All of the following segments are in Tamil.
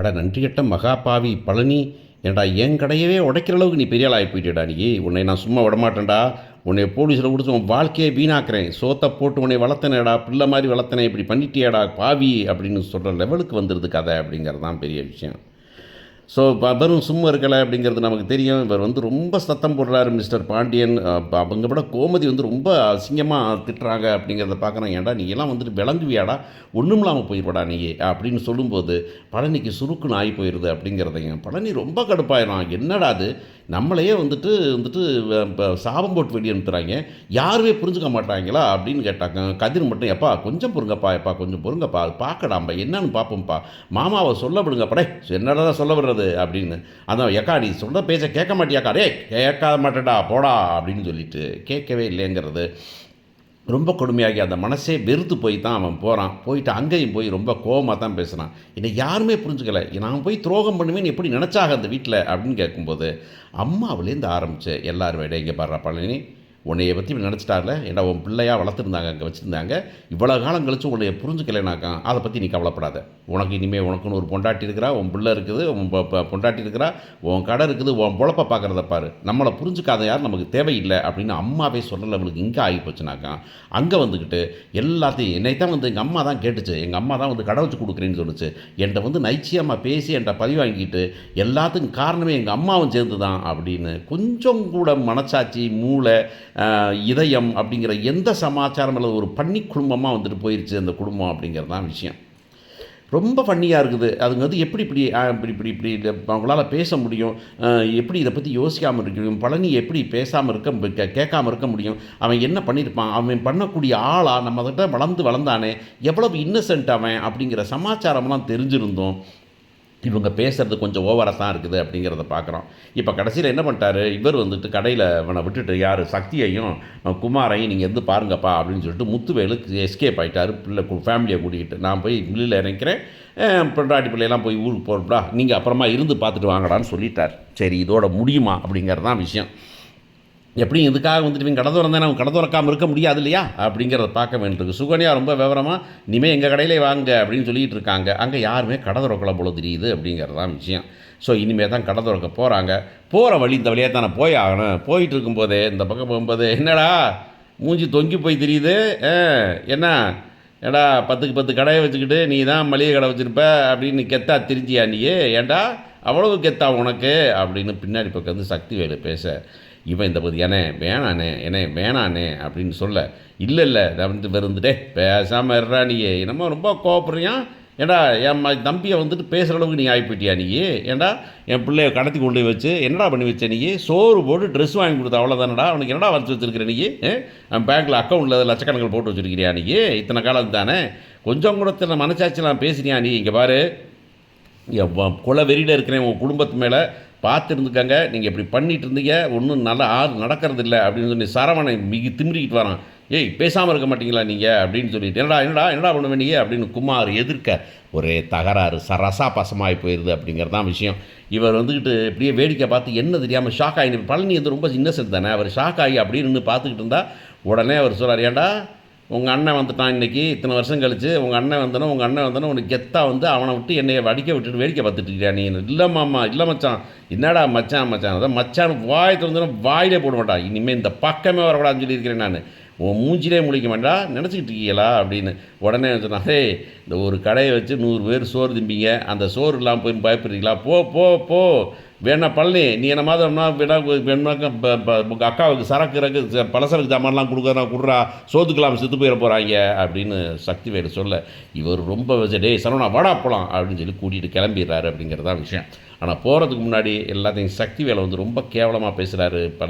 அட நன்றிகெட்ட மகாபாவி பழனி, ஏன்டா என் கடையவே உடைக்கிற அளவுக்கு நீ பெரிய ஆள் ஆகி போயிட்டேடா நீ. உன்னை நான் சும்மா விடமாட்டேன்டா. உன்னை போலீஸில் கொடுத்து உன் வாழ்க்கையை வீணாக்குறேன். சோத்தை போட்டு உன்னை வளர்த்தனேடா, பிள்ளை மாதிரி வளர்த்தனே, இப்படி பண்ணிட்டியாடா பாவி அப்படின்னு சொல்கிற லெவலுக்கு வந்துடுது கதை அப்படிங்கிறது தான் பெரிய விஷயம். ஸோ அவரும் சும்மா இருக்கலை அப்படிங்கிறது நமக்கு தெரியும். இவர் வந்து ரொம்ப சத்தம் போடுறாரு மிஸ்டர் பாண்டியன். அவங்க விட கோமதி வந்து ரொம்ப அசிங்கமாக திட்டுறாங்க அப்படிங்கிறத பார்க்குறேன். ஏன்டா நீ எல்லாம் வந்துட்டு விளங்குவியாடா, ஒன்றும் இல்லாமல் போயிடுவாடா நீ அப்படின்னு சொல்லும்போது பழனிக்கு சுருக்குன்னு ஆகி போயிடுது அப்படிங்கிறதையும். பழனி ரொம்ப கடுப்பாயிடும். என்னடா அது, நம்மளையே வந்துட்டு வந்துட்டு சாபம் போட்டு வெளியே அனுப்புகிறாங்க, யாருமே புரிஞ்சுக்க மாட்டாங்களா அப்படின்னு கேட்டாங்க. கதிர் மட்டும் எப்பா கொஞ்சம் பொறுங்கப்பா, எப்பா கொஞ்சம் பொறுங்கப்பா, அது பார்க்கடாம்பா என்னன்னு பார்ப்போம்ப்பா, மாமாவை சொல்ல விடுங்கப்படே, என்னடா சொல்ல விடுறது அப்படின்னு. அதான் ஏக்கா நீ சொல்கிற பேச்சை கேட்க மாட்டியாக்கா, டே கேட்க மாட்டேடா போடா அப்படின்னு சொல்லிட்டு கேட்கவே இல்லைங்கிறது ரொம்ப கொடுமையாகி அந்த மனசே வெறுத்து போய் தான் அவன் போகிறான். போயிட்டு அங்கேயும் போய் ரொம்ப கோபமாக தான் பேசுகிறான். என்னை யாருமே புரிஞ்சுக்கலை, நான் போய் துரோகம் பண்ணுவேன்னு எப்படி நினச்சாக அந்த வீட்டில் அப்படின்னு கேட்கும்போது அம்மாவிலேருந்து ஆரம்பித்து எல்லாரும் விட இங்கே பாடுறா பழனி, உன்னைய பற்றி இப்படி நினச்சிட்டார்ல, ஏன்னா உன் பிள்ளையாக வளர்த்துருந்தாங்க, அங்கே வச்சுருந்தாங்க, இவ்வளோ காலம் கழிச்சு உன்னைய புரிஞ்சுக்கலைனாக்கா அதை பற்றி நீ கவலைப்படாத. உனக்கு இனிமேல் உனக்குன்னு ஒரு பொண்டாட்டி இருக்கிறா, உன் பிள்ளை இருக்குது, உன் பொண்டாட்டி இருக்கிறா, உன் கடை இருக்குது, உன் பொழப்பை பார்க்குறத பாரு, நம்மளை புரிஞ்சுக்காத யார் நமக்கு தேவையில்லை அப்படின்னு அம்மாவே சொல்லலை. அவளுக்கு இங்கே ஆகி போச்சுனாக்கா அங்கே வந்துக்கிட்டு எல்லாத்தையும் என்னைத்தான் வந்து எங்கள் அம்மா தான் கேட்டுச்சு, எங்கள் அம்மா தான் வந்து கடை வச்சு கொடுக்குறேன்னு சொல்லிச்சு, என்கிட்ட வந்து நைச்சியமாக பேசி என்கிட்ட பதிவு வாங்கிட்டு எல்லாத்துக்கும் காரணமே எங்கள் அம்மாவும் சேர்ந்து தான் அப்படின்னு கொஞ்சம் கூட மனசாட்சி, மூளை, இதயம் அப்படிங்கிற எந்த சமாச்சாரம் இல்லை, ஒரு பன்னி குடும்பமாக வந்துட்டு போயிடுச்சு அந்த குடும்பம் அப்படிங்கிறது தான் விஷயம். ரொம்ப ஃபன்னியாக இருக்குது. அதுங்க வந்து எப்படி இப்படி இப்படி இப்படி இப்படி அவங்களால பேச முடியும், எப்படி இதை பற்றி யோசிக்காமல் இருக்க முடியும், பழனி எப்படி பேசாமல் இருக்க கேட்காமல் இருக்க முடியும், அவன் என்ன பண்ணியிருப்பான், அவன் பண்ணக்கூடிய ஆளாக நம்மகிட்ட வளர்ந்தானே, எவ்வளவு இன்னசென்ட் அவன் அப்படிங்கிற சமாச்சாரம்லாம் தெரிஞ்சிருந்தோம். இவங்க பேசுகிறது கொஞ்சம் ஓவராக தான் இருக்குது அப்படிங்கிறத பார்க்குறோம். இப்போ கடைசியில் என்ன பண்ணிட்டாரு, இவர் வந்துட்டு கடையில் அவனை விட்டுட்டு யார் சக்தியையும் குமாரையும் நீங்கள் எது பாருங்கப்பா அப்படின்னு சொல்லிட்டு முத்துவேலு எஸ்கேப் ஆகிட்டார். பிள்ளை ஃபேமிலியை கூட்டிகிட்டு நான் போய் மில்லில் இறங்கிறேன், பொண்டாட்டி பிள்ளையெல்லாம் போய் ஊருக்கு போகிறப்படா, நீங்கள் அப்புறமா இருந்து பார்த்துட்டு வாங்கடான்னு சொல்லிட்டார். சரி இதோட முடியுமா அப்படிங்கிறது தான் விஷயம். எப்படியும் இதுக்காக வந்துட்டு இவங்க கடை திறந்தேன், அவன் கடை திறக்காமல் இருக்க முடியாது இல்லையா அப்படிங்கிறத பார்க்க வேண்டியிருக்கு. சுகன்யா ரொம்ப விவரமாக இனிமேல் எங்கள் கடையிலே வாங்க அப்படின்னு சொல்லிகிட்டு இருக்காங்க. அங்கே யாருமே கடை திறக்கலை போல தெரியுது அப்படிங்கிறது தான் விஷயம். ஸோ இனிமேல் தான் கடை திறக்க போகிறாங்க. போகிற வழி இந்த வழியாக தானே போய் ஆகணும். போயிட்டு இருக்கும்போதே இந்த பக்கம் போகும்போது என்னடா மூஞ்சி தொங்கி போய் தெரியுது, என்ன ஏடா 10க்கு 10 கடையை வச்சுக்கிட்டு நீ தான் மளிகை கடை வச்சுருப்ப அப்படின்னு கெத்தா திரிஞ்சியா நீயே, ஏண்டா அவ்வளவு கெத்தா உனக்கு அப்படின்னு பின்னாடி பக்கம் வந்து சக்தி வேலு பேச, இவன் இந்த பற்றி ஏனே வேணானே அப்படின்னு சொல்ல, இல்லை நான் வந்து வந்துட்டே பேசாமல் இருறா நீயே, என்னமோ ரொம்ப கோவப்படுறியான், ஏண்டா என் தம்பியை வந்துட்டு பேசுகிற அளவுக்கு நீ ஆகிப்போயிட்டியா நீ, ஏண்டா என் பிள்ளைய கடத்தி கொண்டு வச்சு என்னடா பண்ணி வச்ச நீ, சோறு போட்டு ட்ரெஸ் வாங்கி கொடுத்த அவ்வளோதானடா, அவனுக்கு என்னடா வச்சு வச்சுருக்கிற நீ, அவன் பேங்க்கில் அக்கௌண்ட்டில் லட்சக்கணக்கில் போட்டு வச்சுருக்கிறியா நீ, இத்தனை காலம் தானே கொஞ்சம் கூட மனசாட்சியெல்லாம் பேசுனியா நீ, இங்கே பாரு குல வெறியில் இருக்கிறேன் உங்கள் குடும்பத்து மேலே பார்த்துருந்துக்காங்க, நீங்கள் இப்படி பண்ணிகிட்டு இருந்தீங்க, ஒன்றும் நல்லா நடக்கிறது இல்லை அப்படின்னு சொல்லி சரவணை திமிரிக்கிட்டு வரான். ஏய் பேசாமல் இருக்க மாட்டீங்களா நீங்கள் அப்படின்னு சொல்லிட்டு, என்னடா பண்ண வேண்டிய அப்படின்னு குமார் எதிர்க்க ஒரே தகராறு ரசா பசமாகி போயிடுது அப்படிங்கிறது தான் விஷயம். இவர் வந்துக்கிட்டு இப்படியே வேடிக்கை பார்த்து என்ன தெரியாமல் ஷாக் ஆகி, பழனி வந்து ரொம்ப இன்னசென்ட் தானே, அவர் ஷாக் ஆகி அப்படின்னு பார்த்துக்கிட்டு இருந்தால் உடனே அவர் சொல்கிறார், ஏண்டா உங்கள் அண்ணன் வந்துட்டான் இன்றைக்கி இத்தனை வருஷம் கழிச்சு, உங்கள் அண்ணன் வந்தனும் உனக்கு கெத்தாக வந்து அவனை விட்டு என்னையை வடிக்க விட்டுட்டு வேடிக்கை பார்த்துட்டு இருக்கியா நீ, இல்லை மாமா இல்லை மச்சான், என்னடா மச்சான் அதான் மச்சான் வாய் திறந்துடும் வாயிலே போட மாட்டான், இனிமேல் இந்த பக்கமே வரக்கூடாதுன்னு சொல்லியிருக்கிறேன் நான், உன் மூஞ்சிலே முழிக்க மாட்டா நினச்சிக்கிட்டு இருக்கீங்களா அப்படின்னு. உடனே சொன்னான், ஹே இந்த ஒரு கடையை வச்சு 100 பேர் சோறு திம்பிங்க, அந்த சோறு இல்லாமல் போய் பயப்படுறீங்களா, போ வேணா பழனி நீ என்ன மாதிரினா வேணாக்க உங்கள் அக்காவுக்கு சரக்கு பலசரக்கு ஜாமான்லாம் கொடுக்குறா சோத்துக்கலாம் செத்து போயிட போகிறாங்க அப்படின்னு சக்தி வேறு சொல்ல, இவர் ரொம்ப டே சரவணா வாடா போகலாம் அப்படின்னு சொல்லி கூட்டிகிட்டு கிளம்பிடுறாரு அப்படிங்கிறதான் விஷயம். ஆனால் போகிறதுக்கு முன்னாடி எல்லாத்தையும் சக்தி வேலை வந்து ரொம்ப கேவலமாக பேசுகிறாரு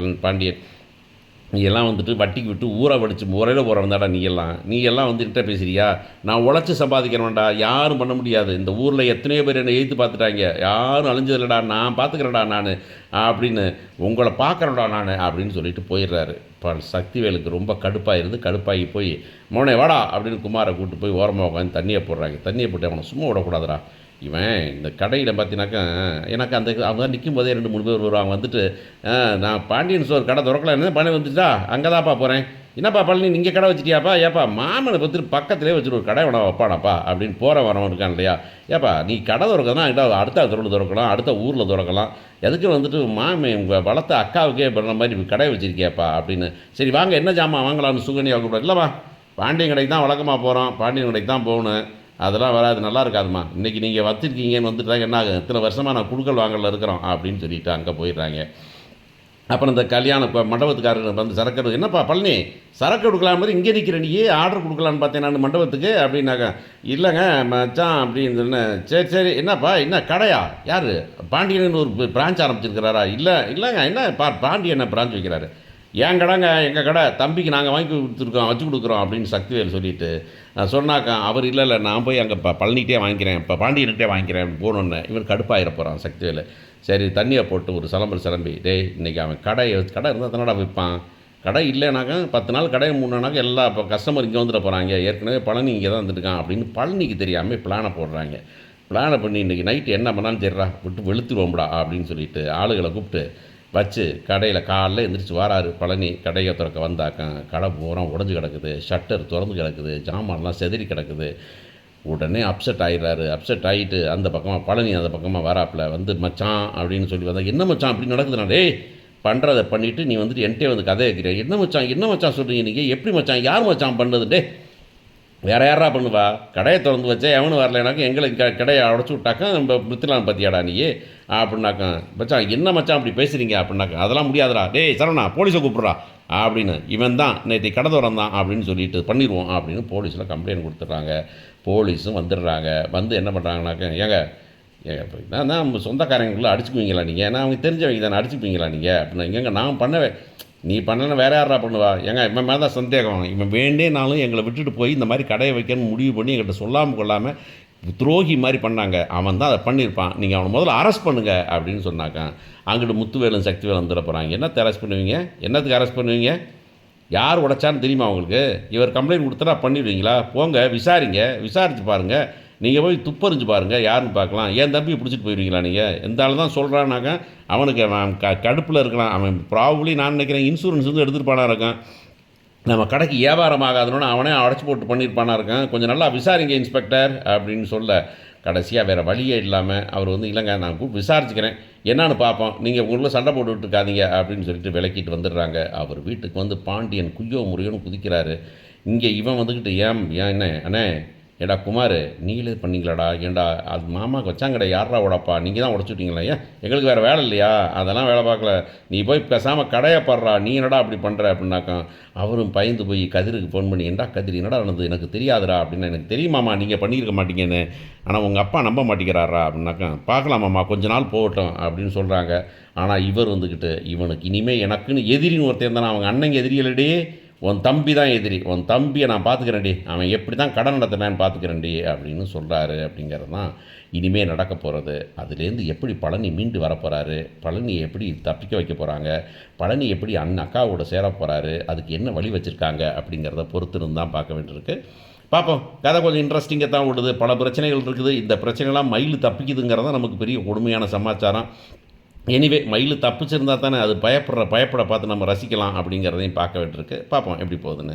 பாண்டியன். நீ எல்லாம் வந்துட்டு வட்டிக்கு விட்டு ஊரை வடிச்சு முறையில் போகிறவந்தாடா நீ எல்லாம் வந்துக்கிட்ட பேசுகிறியா, நான் உழைச்சி சம்பாதிக்கிறேன்டா, யாரும் பண்ண முடியாது, இந்த ஊரில் எத்தனையோ பேர் என்னை எழுத்து பார்த்துட்டாங்க, யாரும் அழிஞ்சதில்லடா, நான் பார்த்துக்கிறேன்டா நான் அப்படின்னு, உங்களை பார்க்குறேன்டா நான் அப்படின்னு சொல்லிட்டு போயிடுறாரு. இப்போ சக்திவேலுக்கு ரொம்ப கடுப்பாகி போய் மோனே வாடா அப்படின்னு குமாரை கூப்பிட்டு போய் ஓரமாக உட்காந்து தண்ணியை போட்டு அவனை சும்மா விடக்கூடாதுடா, இவன் இந்த கடையில் பார்த்தீங்கன்னாக்கா எனக்கு அந்த அவங்க நிற்கும் போதே 2-3 பேர் வருவாங்க வந்துட்டு, நான் பாண்டியன் ஸ்டோர் கடை திறக்கல என்ன பண்ணி வந்துட்டா அங்கே தான்ப்பா போகிறேன், என்னப்பா பழனி நீங்கள் கடை வச்சிட்டியாப்பா? ஏப்பா மாமனை பற்றி பக்கத்துலேயே வச்சுட்டு ஒரு கடை வேணா வைப்பானாப்பா அப்படின்னு போகிற வரவன் இருக்கான் இல்லையா? ஏப்பா நீ கடை திறக்கிறதா கிட்ட அடுத்த தெருவில் திறக்கலாம், அடுத்த ஊரில் திறக்கலாம், எதுக்கு வந்துட்டு மாமே உங்கள் வளர்த்த அக்காவுக்கே பண்ணுற மாதிரி கடை வச்சிருக்கியாப்பா அப்படின்னு. சரி வாங்க என்ன ஜாமான் வாங்கலாம்னு சுகன்யா கூப்பிட. இல்லைம்மா பாண்டியன் கடைக்கு தான் வழக்கமாக போகிறோம், பாண்டியன் கடைக்கு தான் போகணும், அதெல்லாம் வராது, நல்லா இருக்காதுமா, இன்றைக்கி நீங்கள் வச்சுருக்கீங்கன்னு வந்துட்டாங்க, என்ன ஆகும், இத்தனை வருஷமாக நான் குடுக்கல் வாங்கல இருக்கிறோம் அப்படின்னு சொல்லிட்டு அங்கே போயிடுறாங்க. அப்புறம் இந்த கல்யாண மண்டபத்துக்காரர் வந்து சரக்கு, என்னப்பா பழனி சரக்கு கொடுக்கலாம் மாதிரி இங்கே நிற்கிற நீ ஆர்டர் கொடுக்கலான்னு பார்த்தேன் நான் மண்டபத்துக்கு அப்படின்னாக்கா. இல்லைங்க மச்சான் அப்படின்னு சொன்னேன். சரி சரி என்னப்பா என்ன கடையா, யார் பாண்டியன் ஒரு பிரான்ச் ஆரம்பிச்சிருக்கிறாரா? இல்லைங்க என்ன பாண்டியன் பிரான்ச் வைக்கிறாரு, என் கடைங்க எங்கள் கடை தம்பிக்கு நாங்கள் வாங்கி கொடுத்துருக்கோம் வச்சு கொடுக்குறோம் அப்படின்னு சக்திவேல் சொல்லிவிட்டு சொன்னாக்கா. அவர் இல்லை நான் போய் அங்கே பழனிக்கிட்டே வாங்கிக்கிறேன், இப்போ பாண்டியன்கிட்டே வாங்கிக்கிறேன் போகணுன்னு இவன் கடுப்பாயிர போகிறான் சக்திவேல். சரி தண்ணியை போட்டு ஒரு சிலம்பி டேய் இன்றைக்கி அவன் கடை இருந்தால் தானடா விற்பான், கடை இல்லைனாக்கா 10 நாள் கடையை மூணுனாக்கா எல்லா இப்போ கஸ்டமர் இங்கே வந்துட போகிறாங்க, ஏற்கனவே பழனி இங்கே தான் வந்துட்டுருக்கான் அப்படின்னு பழனிக்கு தெரியாமல் பிளானை போடுறாங்க. பிளானை பண்ணி இன்றைக்கி நைட்டு என்ன பண்ணாலும் சரிடா விட்டு வெளுத்துருவோம்டா அப்படின்னு சொல்லிட்டு ஆளுகளை கூப்பிட்டு வச்சு கடையில் காலைல எந்திரிச்சு வராரு பழனி. கடையை திறக்க வந்தாக்க கடை பூரா உடஞ்சி கிடக்குது, ஷட்டர் திறந்து கிடக்குது, ஜாமான்லாம் செதறி கிடக்குது. உடனே அப்செட் ஆகிடுறாரு. அப்செட் ஆகிட்டு அந்த பக்கமாக பழனி அந்த பக்கமாக வராப்பில் வந்து மச்சான் அப்படின்னு சொல்லி வந்தால், என்ன மச்சான் அப்படி நடக்குதுண்ணா, டேய் பண்ணுறதை பண்ணிவிட்டு நீ வந்துட்டு என்கிட்டே வந்து கதை வைக்கிறேன், என்ன மச்சான் சொல்கிறீங்க நீங்கள், எப்படி மச்சான் யார் மச்சான் பண்ணுறது, டே வேறு யாரா பண்ணுவா, கடையை திறந்து வச்சா எவனும் வரலைனாக்கா எங்களுக்கு கடையை உடச்சி விட்டாக்கா நம்ம வித்துலாம் பற்றியாடா நீ அப்படின்னாக்கா. மச்சான் என்ன மச்சான் அப்படி பேசுகிறீங்க அப்படின்னாக்கா, அதெல்லாம் முடியாதுடா, டேய் சரவணா போலீஸை கூப்பிட்றா அப்படின்னு, இவன் தான் நேற்று கடை திறந்தான் அப்படின்னு சொல்லிட்டு பண்ணிடுவோம் அப்படின்னு போலீஸில் கம்ப்ளைண்ட் கொடுத்துட்றாங்க. போலீஸும் வந்துடுறாங்க. வந்து என்ன பண்ணுறாங்கனாக்கா, ஏங்க நான் தான் சொந்தக்காரங்களுக்குள்ளே அடிச்சுக்குவீங்களா நீங்கள், ஏன்னா அவங்க தெரிஞ்சவங்க தானே அடிச்சுக்குவீங்களா நீங்கள் அப்படின்னா. எங்க நான் பண்ணவே, நீ பண்ணலன்னா வேறு யாரா பண்ணுவா, ஏங்க இவன் மேலே தான் சந்தேகம், இவன் வேண்டேனாலும் எங்களை விட்டுட்டு போய் இந்த மாதிரி கடையை வைக்கணும்னு முடிவு பண்ணி எங்கள்கிட்ட சொல்லாமல் கொள்ளாமல் துரோகி மாதிரி பண்ணாங்க, அவன் தான் அதை பண்ணியிருப்பான், நீங்கள் அவனை முதல்ல அரெஸ்ட் பண்ணுங்க அப்படின்னு சொன்னாக்கா. அங்கிட்டு முத்துவேலும் சக்திவேலும் வந்துட போகிறாங்க. என்னத்தை அரெஸ்ட் பண்ணுவீங்க, என்னத்துக்கு அரெஸ்ட் பண்ணுவீங்க, யார் உடைச்சான்னு தெரியுமா உங்களுக்கு, இவர் கம்ப்ளைண்ட் கொடுத்தா பண்ணிடுவீங்களா, போங்க விசாரிங்க, விசாரித்து பாருங்கள், நீங்கள் போய் துப்பறிஞ்சு பாருங்கள் யாருன்னு பார்க்கலாம், ஏன் தம்பியை பிடிச்சிட்டு போயிடுவீங்களா நீங்கள். எந்த ஆள் தான் சொல்கிறான்னாக்கா அவனுக்கு அவன் கடுப்பில் இருக்கலாம், அவன் ப்ராபப்ளி நான் நினைக்கிறேன் இன்சூரன்ஸ் வந்து எடுத்துகிட்டு இருக்கான், நம்ம கடைக்கு வியாபாரம் ஆகாதுன்னு அவனே அடைச்சி போட்டு பண்ணியிருப்பானா இருக்கான், கொஞ்சம் நல்லா விசாரிங்க இன்ஸ்பெக்டர் அப்படின்னு சொல்ல. கடைசியாக வேறு வழியே இல்லாமல் அவர் வந்து இல்லைங்க நான் கூப்பிட்டு விசாரிச்சுக்கிறேன் என்னான்னு பார்ப்போம், நீங்கள் உங்களுக்குள்ள சண்டை போட்டுக்கிட்டு இருக்காதீங்க அப்படின்னு சொல்லிட்டு விளக்கிட்டு வந்துடுறாங்க. அவர் வீட்டுக்கு வந்து பாண்டியன் குய்யோ முறையோன்னு குதிக்கிறாரு. இங்கே இவன் வந்துக்கிட்டு ஏன் என்ன அண்ணே ஏடா குமார் நீங்களே பண்ணிங்களாடா, ஏண்டா அது மாமாவுக்கு வச்சாங்கடா யாரா உடப்பா, நீங்கள் தான் உடச்சுட்டீங்களா, ஏன் எங்களுக்கு வேறு வேலை இல்லையா, அதெல்லாம் வேலை பார்க்கல, நீ போய் பேசாமல் கடையை படுறா, நீ என்னடா அப்படி பண்ணுற அப்படின்னாக்கா. அவரும் பயந்து போய் கதிருக்கு ஃபோன் பண்ணி, ஏண்டா கதிர் என்னடா நடந்தது எனக்கு தெரியாதுடா அப்படின்னா, எனக்கு தெரியுமாம்மா நீங்கள் பண்ணியிருக்க மாட்டீங்கன்னு, ஆனால் உங்கள் அப்பா நம்ப மாட்டேங்கிறாரா அப்படின்னாக்கா. பார்க்கலாமாம்மா கொஞ்ச நாள் போகட்டும் அப்படின்னு சொல்கிறாங்க. ஆனால் இவர் வந்துக்கிட்டு இவனுக்கு இனிமேல் எனக்குன்னு எதிரின்னு ஒருத்தர் தானே, அவங்க அண்ணங்க எதிரிகளிடையே உன் தம்பி தான் எதிரி, உன் தம்பியை நான் பார்த்துக்கிறேன்டி, அவன் எப்படி தான் கடன் நடத்தினான்னு பார்த்துக்கிறேன்டி அப்படின்னு சொல்கிறாரு. அப்படிங்கிறது தான் இனிமேல் நடக்க போகிறது. அதுலேருந்து எப்படி பழனி மீண்டு வரப்போகிறாரு, பழனி எப்படி தப்பிக்க வைக்க போகிறாங்க, பழனி எப்படி அக்காவோட சேர போகிறாரு, அதுக்கு என்ன வழி வச்சுருக்காங்க அப்படிங்கிறத பொறுத்து தான் பார்க்க வேண்டியிருக்கு. பார்ப்போம். கதை கொஞ்சம் இன்ட்ரெஸ்டிங்காக தான் ஓடுது, பல பிரச்சனைகள் இருக்குது. இந்த பிரச்சனைலாம் மயில் தப்பிக்குதுங்கிறத நமக்கு பெரிய கொடுமையான சமாச்சாரம். எனிவே மயில் தப்பிச்சிருந்தா தானே அது பயப்பட பார்த்து நம்ம ரசிக்கலாம் அப்படிங்கிறதையும் பார்க்க வேண்டியிருக்கு. பார்ப்போம் எப்படி போகுதுன்னு.